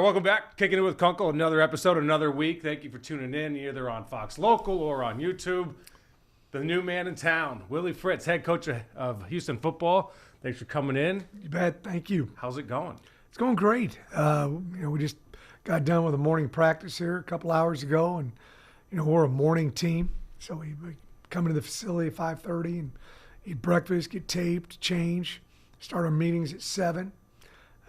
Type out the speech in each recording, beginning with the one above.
welcome back. Kickin It With Kunkel, another episode, another week. Thank you for tuning in, either on Fox Local or on YouTube. The new man in town, Willie Fritz, head coach of Houston football. Thanks for coming in. You bet. Thank you. How's it going? It's going great. We just got done with a morning practice here a couple hours ago, and we're a morning team, so we come into the facility at 5:30 and eat breakfast, get taped, change, start our meetings at 7.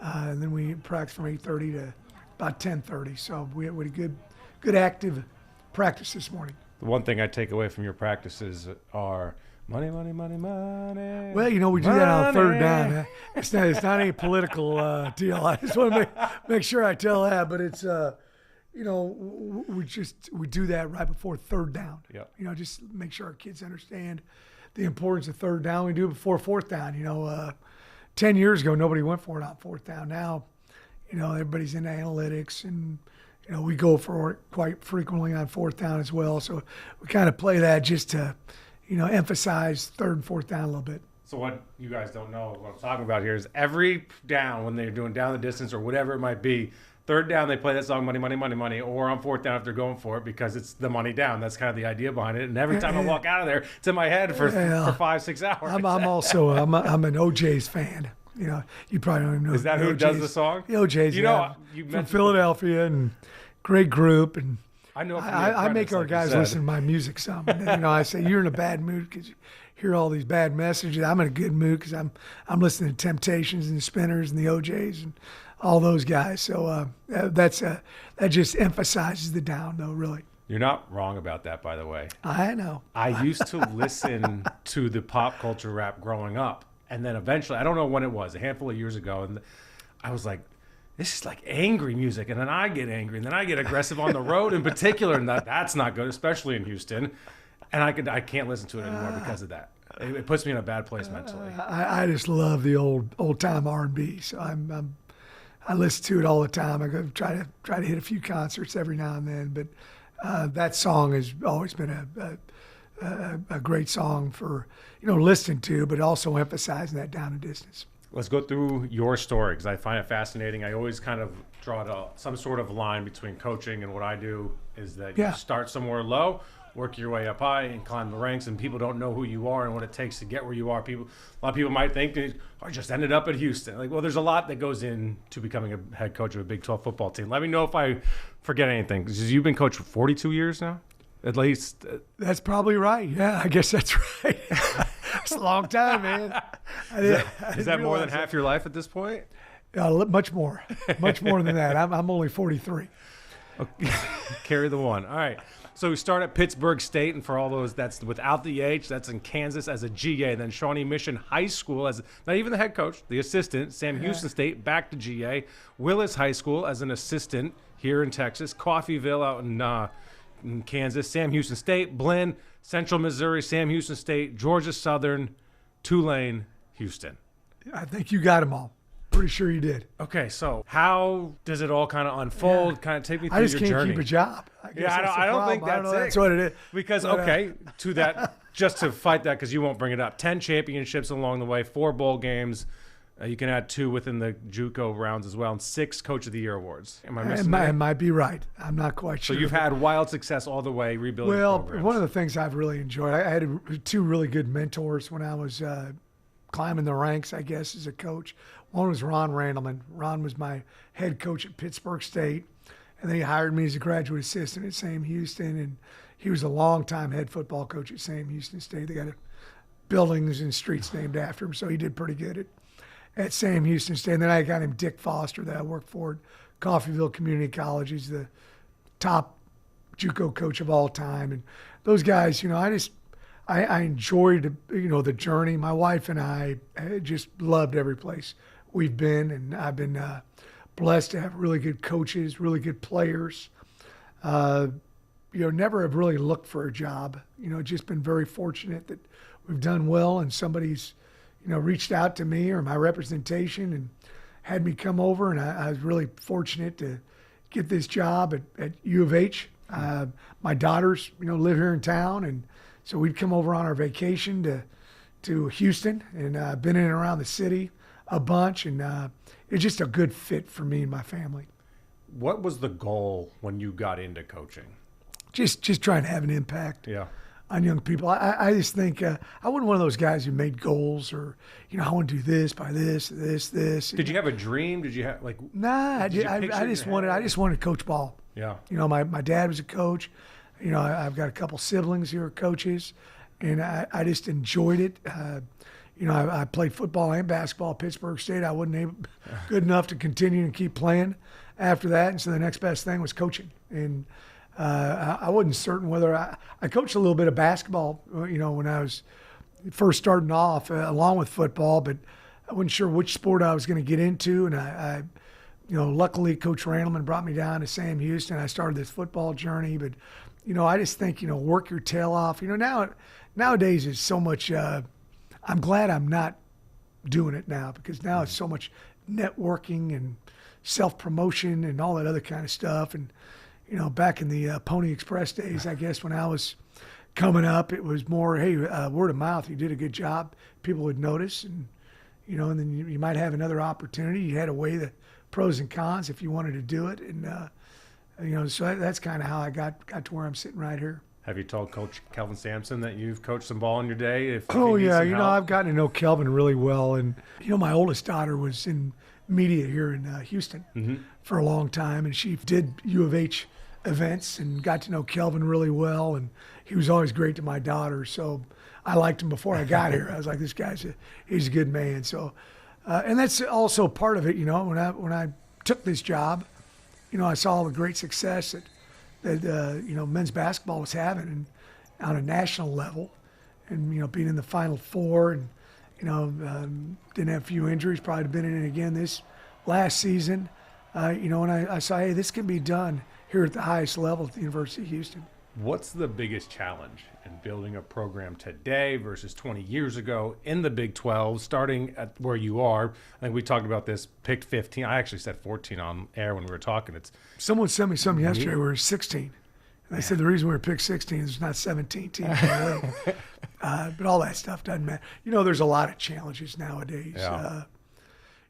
And then we practice from 8:30 to about 10:30. So we had a good active practice this morning. The one thing I take away from your practices are money, money, money, money. Well, we do that on third down. It's not any political deal. I just want to make sure I tell that. But it's we do that right before third down. Yeah. Just make sure our kids understand the importance of third down. We do it before fourth down. 10 years ago, nobody went for it on fourth down. Now, everybody's into analytics, and, we go for it quite frequently on fourth down as well. So we kind of play that just to, emphasize third and fourth down a little bit. So what you guys don't know, what I'm talking about here is every down, when they're doing down the distance or whatever it might be, third down, they play that song, money, money, money, money, or on fourth down if they're going for it because it's the money down. That's kind of the idea behind it. And every time I walk out of there, it's in my head for 5-6 hours. I'm an OJ's fan. You probably don't know. Is that who does the song? The OJ's, you from Philadelphia, and great group. And I know. I make our guys listen to my music some. And, I say, you're in a bad mood because you hear all these bad messages. I'm in a good mood because I'm listening to Temptations and the Spinners and the OJ's and all those guys. So that just emphasizes the down, though, really. You're not wrong about that, by the way. I know. I used to listen to the pop culture rap growing up. And then eventually, I don't know when it was, a handful of years ago, and I was like, this is like angry music. And then I get angry, and then I get aggressive on the road in particular, and that's not good, especially in Houston. And I can't listen to it anymore because of that. It puts me in a bad place mentally. I just love the old time R&B, so I listen to it all the time. I go try to hit a few concerts every now and then, but that song has always been a great song for listening to, but also emphasizing that down and distance. Let's go through your story because I find it fascinating. I always kind of draw some sort of line between coaching and what I do is that you start somewhere low, work your way up high, and climb the ranks. And people don't know who you are and what it takes to get where you are. A lot of people might think, I just ended up at Houston. Well, there's a lot that goes into becoming a head coach of a Big 12 football team. Let me know if I forget anything because you've been coached for 42 years now. At least. That's probably right. Yeah, I guess that's right. It's a long time, man. Is that more than half your life at this point? Much more than that. I'm only 43. Okay. Carry the one. All right. So we start at Pittsburgh State, and for all those, that's without the H, that's in Kansas as a GA. Then Shawnee Mission High School as not even the head coach, the assistant. Sam Houston State back to GA. Willis High School as an assistant here in Texas. Coffeyville out in Kansas, Sam Houston State, Blinn, Central Missouri, Sam Houston State, Georgia Southern, Tulane, Houston. I think you got them all. Pretty sure you did. Okay, so how does it all kind of unfold? Kind of take me through your journey. I just can't keep a job. I don't think that's it. That's what it is. Because, to that, just to fight that, because you won't bring it up, 10 championships along the way, 4 bowl games. You can add 2 within the JUCO rounds as well, and 6 Coach of the Year awards. Am I missing that? I might be right. I'm not quite sure. So you've had wild success all the way rebuilding programs. One of the things I've really enjoyed, I had 2 really good mentors when I was climbing the ranks, I guess, as a coach. One was Ron Randleman. Ron was my head coach at Pittsburgh State, and then he hired me as a graduate assistant at Sam Houston, and he was a longtime head football coach at Sam Houston State. They got buildings and streets named after him, so he did pretty good at Sam Houston State. And then I got him Dick Foster that I worked for at Coffeyville Community College. He's the top JUCO coach of all time. And those guys, I enjoyed, the journey. My wife and I just loved every place we've been. And I've been blessed to have really good coaches, really good players. Never have really looked for a job. Just been very fortunate that we've done well and somebody's, reached out to me or my representation and had me come over, and I was really fortunate to get this job at U of H. My daughters, live here in town, and so we'd come over on our vacation to Houston, and been in and around the city a bunch, and it's just a good fit for me and my family. What was the goal when you got into coaching? Just trying to have an impact. Yeah. On young people. I just think I wasn't one of those guys who made goals or, I want to do this by this. Did you have a dream? Did you have Nah, I just wanted to coach ball. Yeah. My dad was a coach. I've got a couple siblings who are coaches, and I just enjoyed it. I played football and basketball at Pittsburg State. I wasn't good enough to continue and keep playing after that, and so the next best thing was coaching. And I wasn't certain whether I coached a little bit of basketball, when I was first starting off, along with football, but I wasn't sure which sport I was going to get into. And I luckily Coach Randleman brought me down to Sam Houston. I started this football journey, but, I just think, work your tail off. Nowadays it's so much, I'm glad I'm not doing it now, because now it's so much networking and self-promotion and all that other kind of stuff. And, back in the Pony Express days, I guess, when I was coming up, it was more, hey, word of mouth. You did a good job. People would notice, and, and then you might have another opportunity. You had to weigh the pros and cons if you wanted to do it. And, so that's kind of how I got to where I'm sitting right here. Have you told Coach Kelvin Samson that you've coached some ball in your day? Oh, yeah. I've gotten to know Kelvin really well. And, my oldest daughter was in media here in Houston for a long time, and she did U of H events and got to know Kelvin really well, and he was always great to my daughter. So I liked him before I got here. I was like, this he's a good man. So, and that's also part of it. When I took this job, I saw all the great success that men's basketball was having, and on a national level, and being in the Final Four, and didn't have a few injuries. Probably been in it again this last season. And I saw, hey, this can be done here at the highest level at the University of Houston. What's the biggest challenge in building a program today versus 20 years ago in the Big 12, starting at where you are? I think we talked about this, picked 15. I actually said 14 on air when we were talking. Someone sent me something yesterday where it was 16. And they said the reason we were picked 16 is there's not 17 teams in the league. But all that stuff doesn't matter. There's a lot of challenges nowadays. Yeah.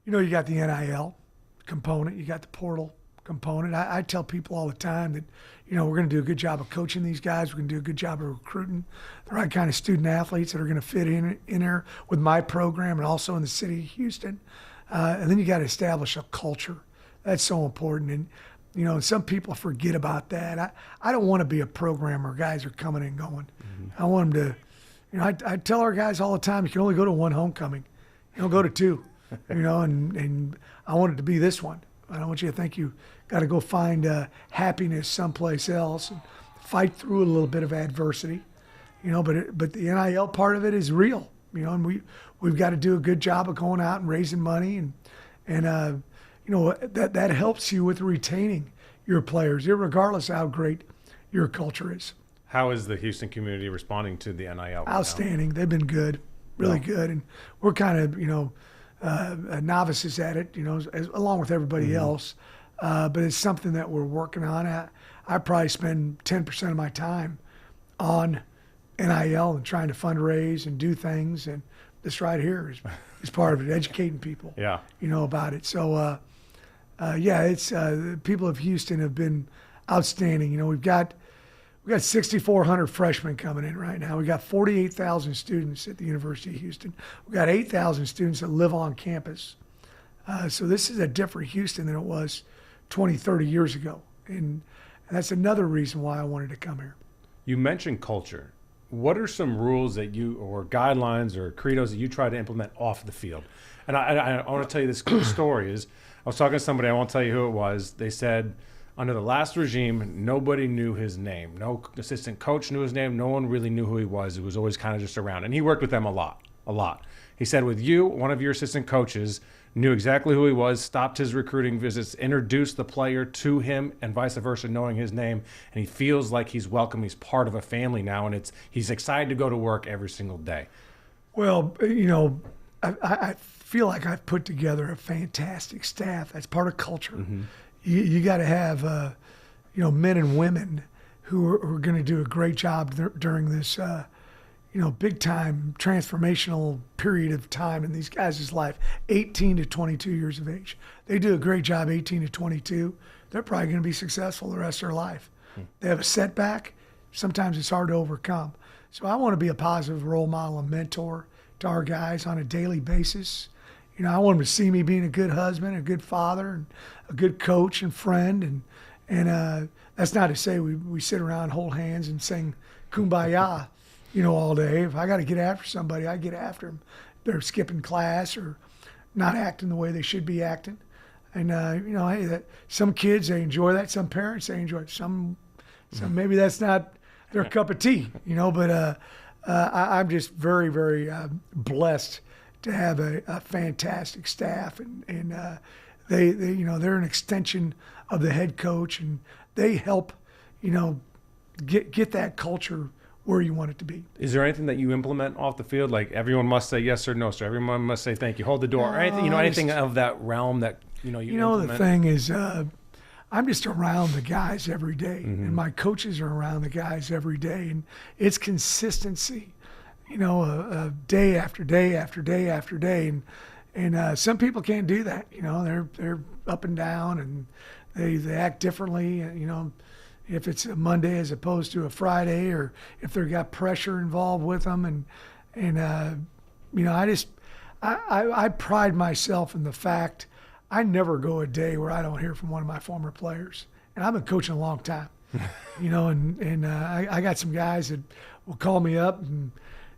You got the NIL component. You got the portal component. I tell people all the time that, we're going to do a good job of coaching these guys. We're going to do a good job of recruiting the right kind of student athletes that are going to fit in there with my program and also in the city of Houston. And then you got to establish a culture. That's so important. And, some people forget about that. I don't want to be a program where guys are coming and going. I want them to, I tell our guys all the time, you can only go to one homecoming. You don't go to two, and I want it to be this one. I don't want you to think you got to go find happiness someplace else and fight through a little bit of adversity, but the NIL part of it is real, and we've got to do a good job of going out and raising money, and that helps you with retaining your players, regardless of how great your culture is. How is the Houston community responding to the NIL? Right Outstanding. now? They've been good, really good, and we're kind of novices at it, along with everybody else. But it's something that we're working on. I probably spend 10% of my time on NIL and trying to fundraise and do things. And this right here is part of it, educating people, about it. So, it's the people of Houston have been outstanding. We've got 6,400 freshmen coming in right now. We got 48,000 students at the University of Houston. We got 8,000 students that live on campus. So this is a different Houston than it was 20, 30 years ago. And that's another reason why I wanted to come here. You mentioned culture. What are some rules that or guidelines or credos that you try to implement off the field? And I want to tell you this quick story. I was talking to somebody, I won't tell you who it was. They said, under the last regime, nobody knew his name. No assistant coach knew his name. No one really knew who he was. It was always kind of just around. And he worked with them a lot. He said with you, one of your assistant coaches knew exactly who he was, stopped his recruiting visits, introduced the player to him, and vice versa, knowing his name. And he feels like he's welcome. He's part of a family now, and he's excited to go to work every single day. Well, I feel like I've put together a fantastic staff. That's part of culture. You got to have, men and women who are going to do a great job during this, big time transformational period of time in these guys' life, 18 to 22 years of age. They do a great job, 18 to 22. they're probably going to be successful the rest of their life. They have a setback, sometimes it's hard to overcome. So I want to be a positive role model and mentor to our guys on a daily basis. You know, I want them to see me being a good husband, a good father, and a good coach and friend. And that's not to say we sit around, hold hands, and sing Kumbaya, you know, all day. If I got to get after somebody, I get after them. They're skipping class or not acting the way they should be acting. And, you know, hey, some kids, they enjoy that. Some parents, they enjoy it. Some maybe that's not their cup of tea, you know. But I'm just very, very blessed to have a fantastic staff. And they, you know, they're an extension of the head coach. And they help, you know, get that culture where you want it to be. Is there anything that you implement off the field? Like everyone must say yes or no, sir. Everyone must say thank you, hold the door, or anything, you know, anything of that realm that, you know, you implement? The thing is, I'm just around the guys every day, and my coaches are around the guys every day, and it's consistency, you know, day after day after day after day, and some people can't do that. You know, they're up and down, and they act differently, you know. If it's a Monday as opposed to a Friday, or if they've got pressure involved with them. And you know, I pride myself in the fact I never go a day where I don't hear from one of my former players. And I've been coaching a long time, you know, and I got some guys that will call me up, and,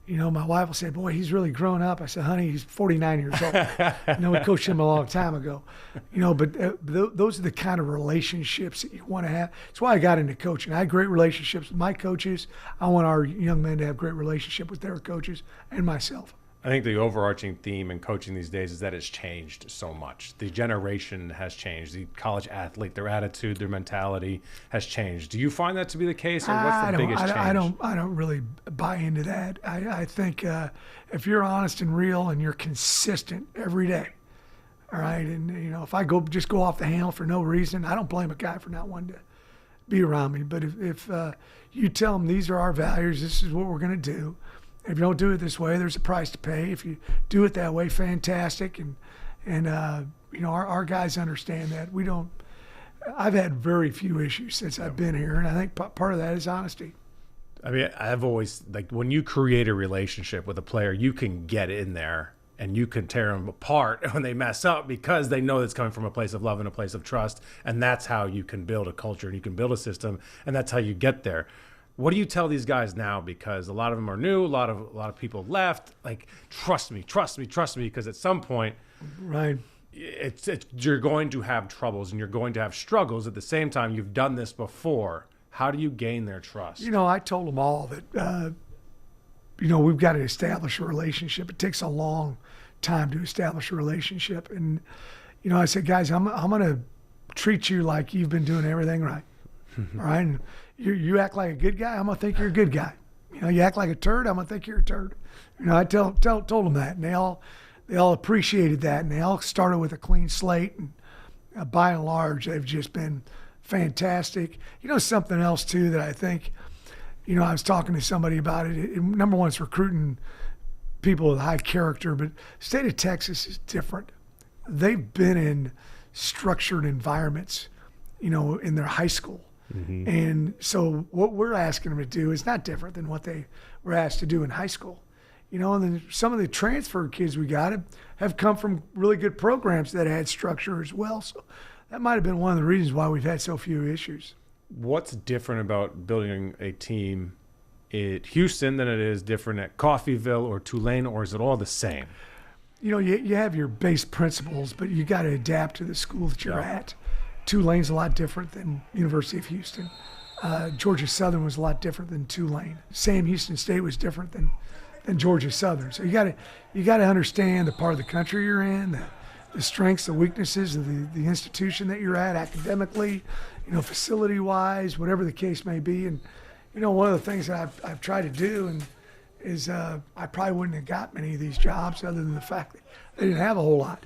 you know, my wife will say, boy, he's really grown up. I said, honey, he's 49 years old. You know, we coached him a long time ago. You know, but those are the kind of relationships that you want to have. That's why I got into coaching. I had great relationships with my coaches. I want our young men to have great relationship with their coaches and myself. I think the overarching theme in coaching these days is that it's changed so much. The generation has changed. The college athlete, their attitude, their mentality has changed. Do you find that to be the case, or what's the biggest change? I don't really buy into that. I think if you're honest and real and you're consistent every day, all right, and, you know, if I go off the handle for no reason, I don't blame a guy for not wanting to be around me. But if you tell them these are our values, this is what we're going to do. If you don't do it this way, there's a price to pay. If you do it that way, fantastic. And you know, our guys understand that. I've had very few issues since I've been here, and I think part of that is honesty. I mean, I've always, like, when you create a relationship with a player, you can get in there and you can tear them apart when they mess up, because they know it's coming from a place of love and a place of trust. And that's how you can build a culture and you can build a system, and that's how you get there. What do you tell these guys now? Because a lot of them are new, a lot of people left. Like, trust me, because at some point, right, you're going to have troubles and you're going to have struggles. At the same time, you've done this before. How do you gain their trust? You know, I told them all that, you know, we've got to establish a relationship. It takes a long time to establish a relationship. And, you know, I said, guys, I'm going to treat you like you've been doing everything right. All right? And you act like a good guy, I'm going to think you're a good guy. You know, you act like a turd, I'm going to think you're a turd. You know, I told them that, and they all appreciated that, and they all started with a clean slate. And by and large, they've just been fantastic. You know, something else, too, that I think, you know, I was talking to somebody about it. Number one, it's recruiting people with high character, but the state of Texas is different. They've been in structured environments, you know, in their high school. Mm-hmm. And so what we're asking them to do is not different than what they were asked to do in high school. You know, and then some of the transfer kids we got have come from really good programs that had structure as well. So that might have been one of the reasons why we've had so few issues. What's different about building a team at Houston than it is different at Coffeyville or Tulane, or is it all the same? You know, you have your base principles, but you got to adapt to the school that you're at. Tulane's a lot different than University of Houston. Georgia Southern was a lot different than Tulane. Sam Houston State was different than Georgia Southern. So you got to understand the part of the country you're in, the strengths, the weaknesses of the institution that you're at academically, you know, facility-wise, whatever the case may be. And you know, one of the things that I've tried to do is I probably wouldn't have got many of these jobs other than the fact that they didn't have a whole lot.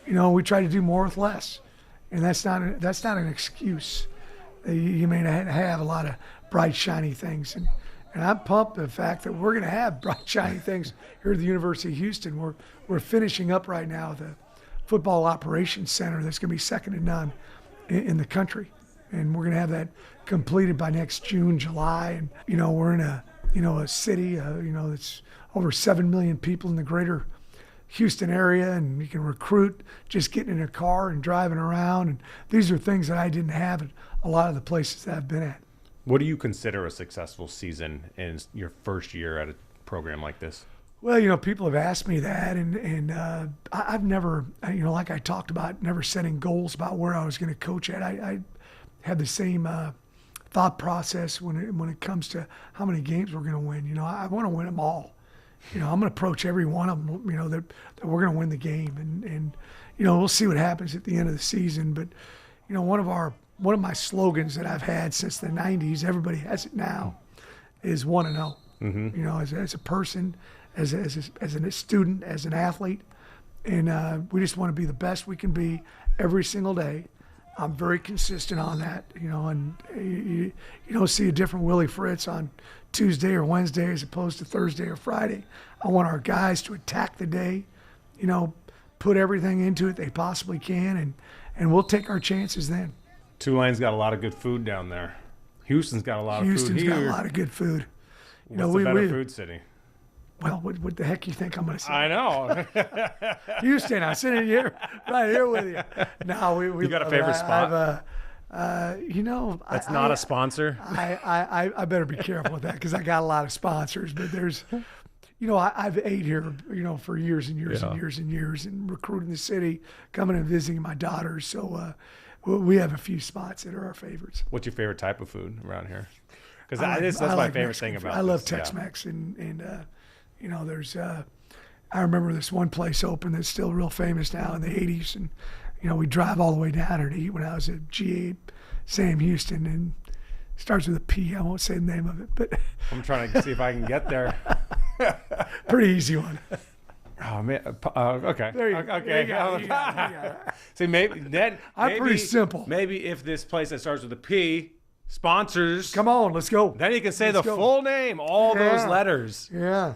You know, we try to do more with less. And that's not an excuse. You may not have a lot of bright, shiny things. And I'm pumped the fact that we're going to have bright, shiny things here at the University of Houston. We're finishing up right now the football operations center that's going to be second to none in the country. and we're going to have that completed by next June, July. And, we're in a city, that's over 7 million people in the greater Houston area, and you can recruit just getting in a car and driving around. And these are things that I didn't have at a lot of the places that I've been at. What do you consider a successful season in your first year at a program like this? Well, people have asked me that, and I've never, like I talked about, never setting goals about where I was going to coach at. I had the same thought process when it comes to how many games we're going to win. I want to win them all. I'm going to approach every one of them, that we're going to win the game. And we'll see what happens at the end of the season. But, one of my slogans that I've had since the 90s, everybody has it now, is 1-0. Mm-hmm. As a person, as a student, as an athlete. And we just want to be the best we can be every single day. I'm very consistent on that, and you don't see a different Willie Fritz on Tuesday or Wednesday as opposed to Thursday or Friday. I want our guys to attack the day, put everything into it they possibly can, and we'll take our chances then. Tulane's got a lot of good food down there. Houston's got a lot of food here. Houston's got a lot of good food. What's the better food city? Well, what the heck you think I'm going to say? I know. Houston, I'm sitting here, right here with you. No, we You got a favorite spot? That's not a sponsor. I better be careful with that because I got a lot of sponsors. But there's, I've ate here, for years and years and years and years, and recruiting the city, coming and visiting my daughters. So we have a few spots that are our favorites. What's your favorite type of food around here? Because that's my like favorite Mexican thing about I love this. Tex-Mex, and there's I remember this one place open that's still real famous now in the 80s, and we drive all the way down there to eat when I was at GA Sam Houston, and it starts with a P. I won't say the name of it, but I'm trying to see if I can get there. Pretty easy one. Oh man, okay. There you go. Okay. You got it. See, maybe I'm pretty simple. Maybe if this place that starts with a P sponsors, Come on, let's go. then you can say Let's the go. full name, all those letters. Yeah.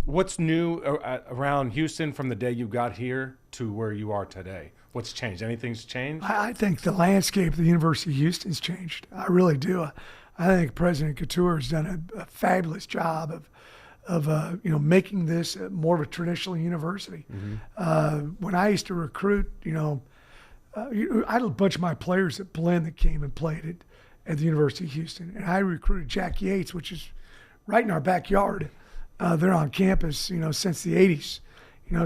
What's new around Houston from the day you got here to where you are today? What's changed? Anything's changed? I think the landscape of the University of Houston's changed. I really do. I think President Couture has done a fabulous job of making this more of a traditional university. Mm-hmm. When I used to recruit, I had a bunch of my players at Blinn that came and played at the University of Houston, and I recruited Jack Yates, which is right in our backyard. They're on campus, since the 80s.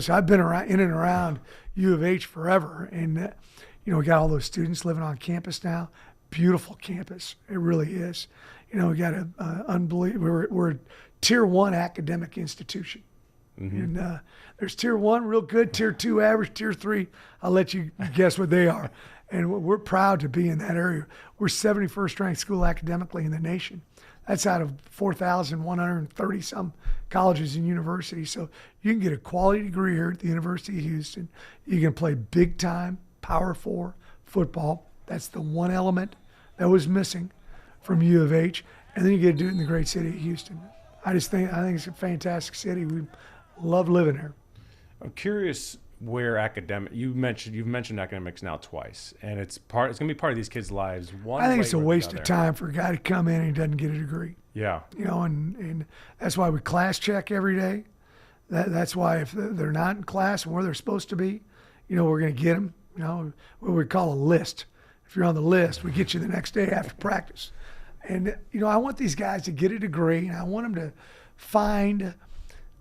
So I've been in and around U of H forever, and we got all those students living on campus now. Beautiful campus, it really is. We got a unbelievable. We're a Tier 1 academic institution, mm-hmm. and there's Tier 1 real good, Tier 2 average, Tier 3. I'll let you guess what they are, and we're proud to be in that area. We're 71st ranked school academically in the nation. That's out of 4,130 some colleges and universities. So you can get a quality degree here at the University of Houston. You can play big time Power 4 football. That's the one element that was missing from U of H. And then you get to do it in the great city of Houston. I think it's a fantastic city. We love living here. I'm curious where you've mentioned academics now twice, and it's going to be part of these kids' lives. I think it's a waste of time for a guy to come in and he doesn't get a degree. Yeah. And that's why we class check every day. That's why if they're not in class and where they're supposed to be, we're going to get them. What we call a list. If you're on the list, we get you the next day after practice. And I want these guys to get a degree, and I want them to find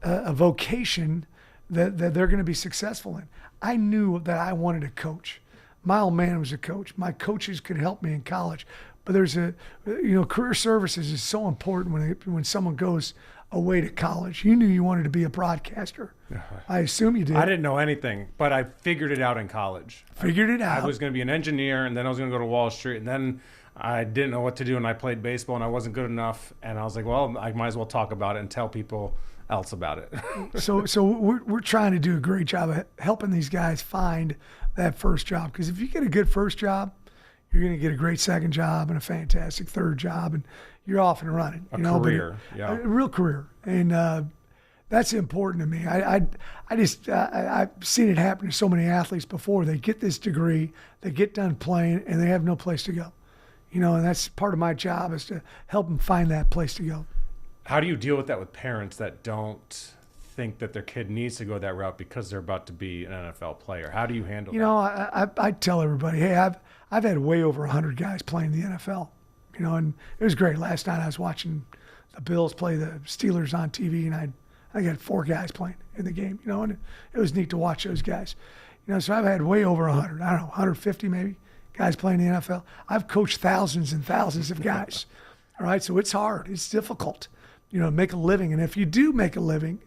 a vocation that they're going to be successful in. I knew that I wanted to coach. My old man was a coach. My coaches could help me in college. But there's career services is so important when someone goes away to college. You knew you wanted to be a broadcaster. I assume you did. I didn't know anything, but I figured it out in college. Figured it out. I was going to be an engineer, and then I was going to go to Wall Street, and then I didn't know what to do, and I played baseball, and I wasn't good enough. And I was like, well, I might as well talk about it and tell people else about it. So we're trying to do a great job of helping these guys find that first job, because if you get a good first job, you're going to get a great second job and a fantastic third job, and you're off and running. Career, a real career. And That's important to me. I've seen it happen to so many athletes before. They get this degree, they get done playing, and they have no place to go. And that's part of my job is to help them find that place to go. How do you deal with that with parents that don't think that their kid needs to go that route because they're about to be an NFL player? How do you handle that? I tell everybody, hey, I've had way over 100 guys playing in the NFL, and it was great. Last night I was watching the Bills play the Steelers on TV, and I got 4 guys playing in the game, and it was neat to watch those guys. So I've had way over 100, I don't know, 150 maybe, guys playing in the NFL. I've coached thousands and thousands of guys, all right? So it's hard. It's difficult, to make a living. And if you do make a living,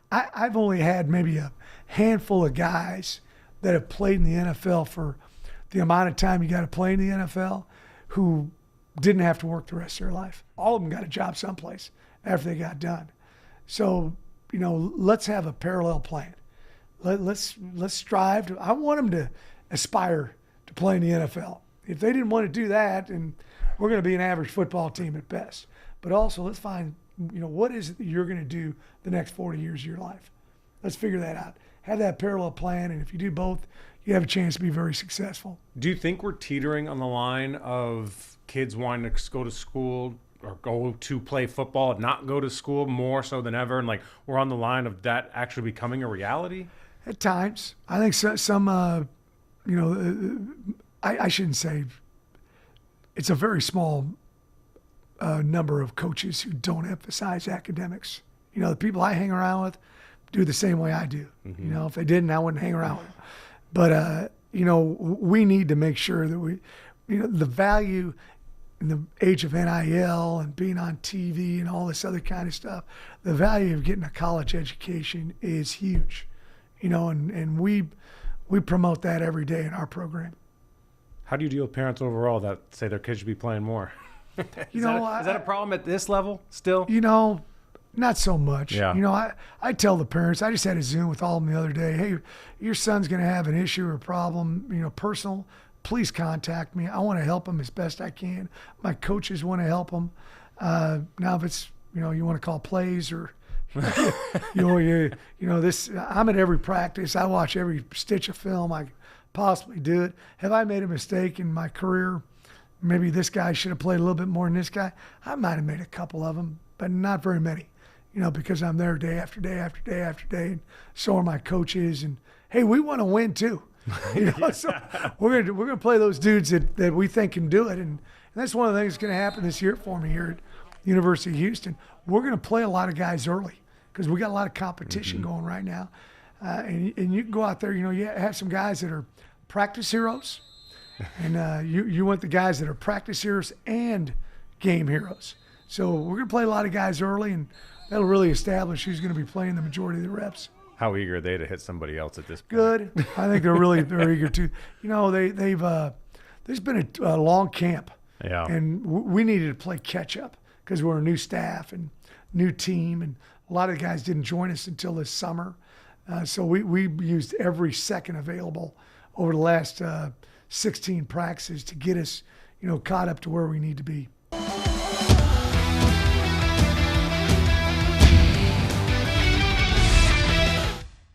I've only had maybe a handful of guys that have played in the NFL for the amount of time you got to play in the NFL who didn't have to work the rest of their life. All of them got a job someplace after they got done. So, let's have a parallel plan. Let's strive to. I want them to aspire to play in the NFL. If they didn't want to do that, then we're going to be an average football team at best. But also, let's find, what is it that you're going to do the next 40 years of your life? Let's figure that out. Have that parallel plan, and if you do both, you have a chance to be very successful. Do you think we're teetering on the line of kids wanting to go to school or go to play football and not go to school more so than ever? And we're on the line of that actually becoming a reality? At times. I think some I shouldn't say, it's a very small number of coaches who don't emphasize academics. The people I hang around with do the same way I do. Mm-hmm. If they didn't, I wouldn't hang around with them. But, we need to make sure that the value in the age of NIL and being on TV and all this other kind of stuff, the value of getting a college education is huge, and we promote that every day in our program. How do you deal with parents overall that say their kids should be playing more? Is that a problem at this level still? Not so much. Yeah. I tell the parents, I just had a Zoom with all of them the other day. Hey, your son's going to have an issue or a problem, personal, please contact me. I want to help him as best I can. My coaches want to help him. Now if it's, you want to call plays or, this, I'm at every practice. I watch every stitch of film I could possibly do it. Have I made a mistake in my career? Maybe this guy should have played a little bit more than this guy. I might have made a couple of them, but not very many, because I'm there day after day after day after day. And so are my coaches. And hey, we want to win too. So we're gonna play those dudes that we think can do it. And that's one of the things that's going to happen this year for me here at the University of Houston. We're going to play a lot of guys early because we got a lot of competition going right now. And you can go out there, you have some guys that are practice heroes. And you want the guys that are practice heroes and game heroes. So we're going to play a lot of guys early, and that'll really establish who's going to be playing the majority of the reps. How eager are they to hit somebody else at this point? Good. I think they're really very eager to. They've there's been a long camp. Yeah. And we needed to play catch up because we're a new staff and new team, and a lot of the guys didn't join us until this summer. So we used every second available over the last 16 practices to get us, caught up to where we need to be.